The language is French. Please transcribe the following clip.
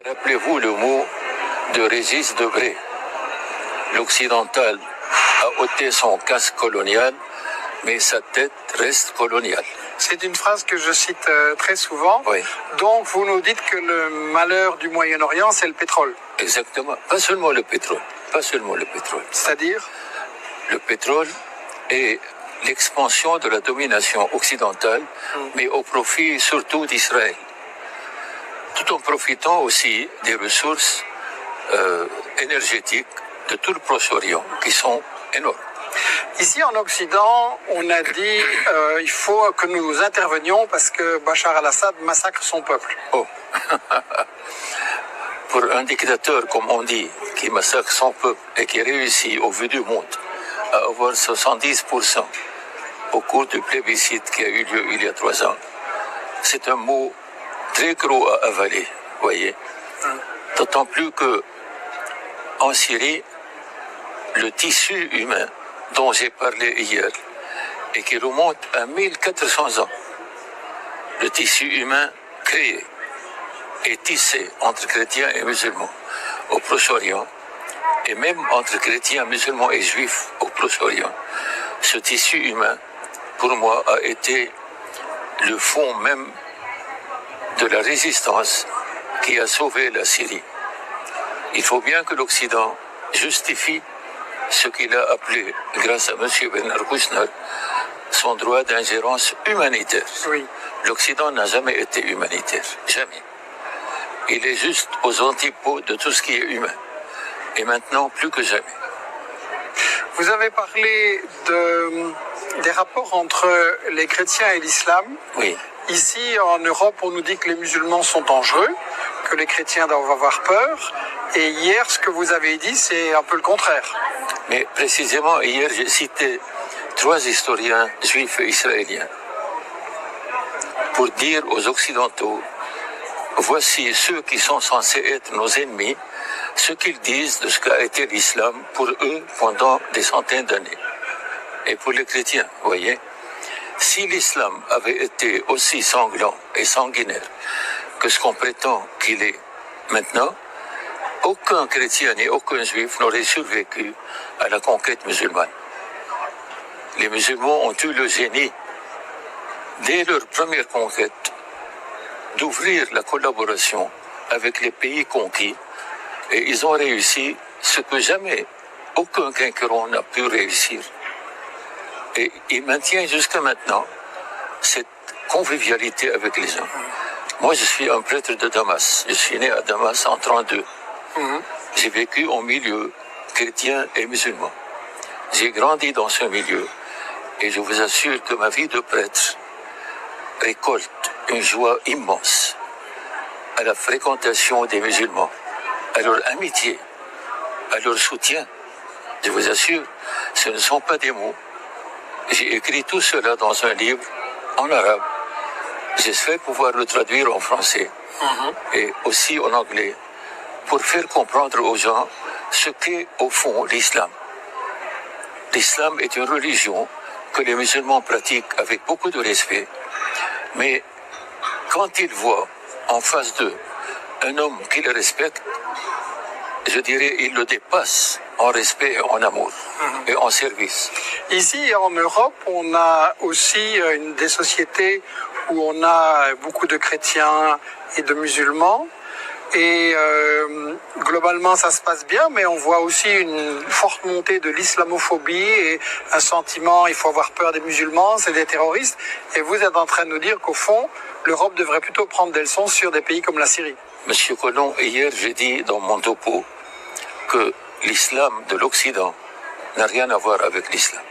Rappelez-vous le mot de Régis Debray. L'occidental a ôté son casque colonial, mais sa tête reste coloniale. C'est une phrase que je cite très souvent. Oui. Donc vous nous dites que le malheur du Moyen-Orient, c'est le pétrole. Exactement. Pas seulement le pétrole. Pas seulement le pétrole. C'est-à-dire? Le pétrole est l'expansion de la domination occidentale, mais au profit surtout d'Israël. Tout en profitant aussi des ressources énergétiques de tout le Proche-Orient, qui sont énormes. Ici en Occident, on a dit il faut que nous intervenions parce que Bachar al-Assad massacre son peuple. Oh. Pour un dictateur, comme on dit, qui massacre son peuple et qui réussit au vu du monde à avoir 70% au cours du plébiscite qui a eu lieu il y a 3 ans, c'est un mot très gros à avaler, voyez. D'autant plus que en Syrie, le tissu humain dont j'ai parlé hier et qui remonte à 1400 ans, le tissu humain créé et tissé entre chrétiens et musulmans au Proche-Orient, et même entre chrétiens, musulmans et juifs au Proche-Orient, ce tissu humain, pour moi, a été le fond même de la résistance qui a sauvé la Syrie. Il faut bien que l'Occident justifie ce qu'il a appelé, grâce à M. Bernard Kouchner, son droit d'ingérence humanitaire. Oui. L'Occident n'a jamais été humanitaire, jamais. Il est juste aux antipodes de tout ce qui est humain. Et maintenant, plus que jamais. Vous avez parlé des rapports entre les chrétiens et l'islam. Oui. Ici, en Europe, on nous dit que les musulmans sont dangereux, que les chrétiens doivent avoir peur. Et hier, ce que vous avez dit, c'est un peu le contraire. Mais précisément, hier, j'ai cité 3 historiens juifs et israéliens pour dire aux Occidentaux, voici ceux qui sont censés être nos ennemis, ce qu'ils disent de ce qu'a été l'islam pour eux pendant des centaines d'années. Et pour les chrétiens, vous voyez, si l'islam avait été aussi sanglant et sanguinaire que ce qu'on prétend qu'il est maintenant, aucun chrétien ni aucun juif n'aurait survécu à la conquête musulmane. Les musulmans ont eu le génie, dès leur première conquête, d'ouvrir la collaboration avec les pays conquis, et ils ont réussi ce que jamais aucun conquérant n'a pu réussir. Et ils maintiennent jusqu'à maintenant cette convivialité avec les gens. Moi, je suis un prêtre de Damas. Je suis né à Damas en 1932. J'ai vécu en milieu chrétien et musulman. J'ai grandi dans ce milieu et je vous assure que ma vie de prêtre récolte une joie immense à la fréquentation des musulmans, à leur amitié, à leur soutien. Je vous assure, ce ne sont pas des mots. J'ai écrit tout cela dans un livre en arabe. J'espère pouvoir le traduire en français et aussi en anglais pour faire comprendre aux gens ce qu'est au fond l'islam. L'islam est une religion que les musulmans pratiquent avec beaucoup de respect, mais quand ils voient en face d'eux un homme qui les respecte, je dirais ils le dépassent en respect, en amour et en service. Ici, en Europe, on a aussi des sociétés où on a beaucoup de chrétiens et de musulmans. Et globalement, ça se passe bien, mais on voit aussi une forte montée de l'islamophobie et un sentiment, il faut avoir peur des musulmans, c'est des terroristes. Et vous êtes en train de nous dire qu'au fond, l'Europe devrait plutôt prendre des leçons sur des pays comme la Syrie. Monsieur Colomb, hier, j'ai dit dans mon topo que l'islam de l'Occident n'a rien à voir avec l'islam.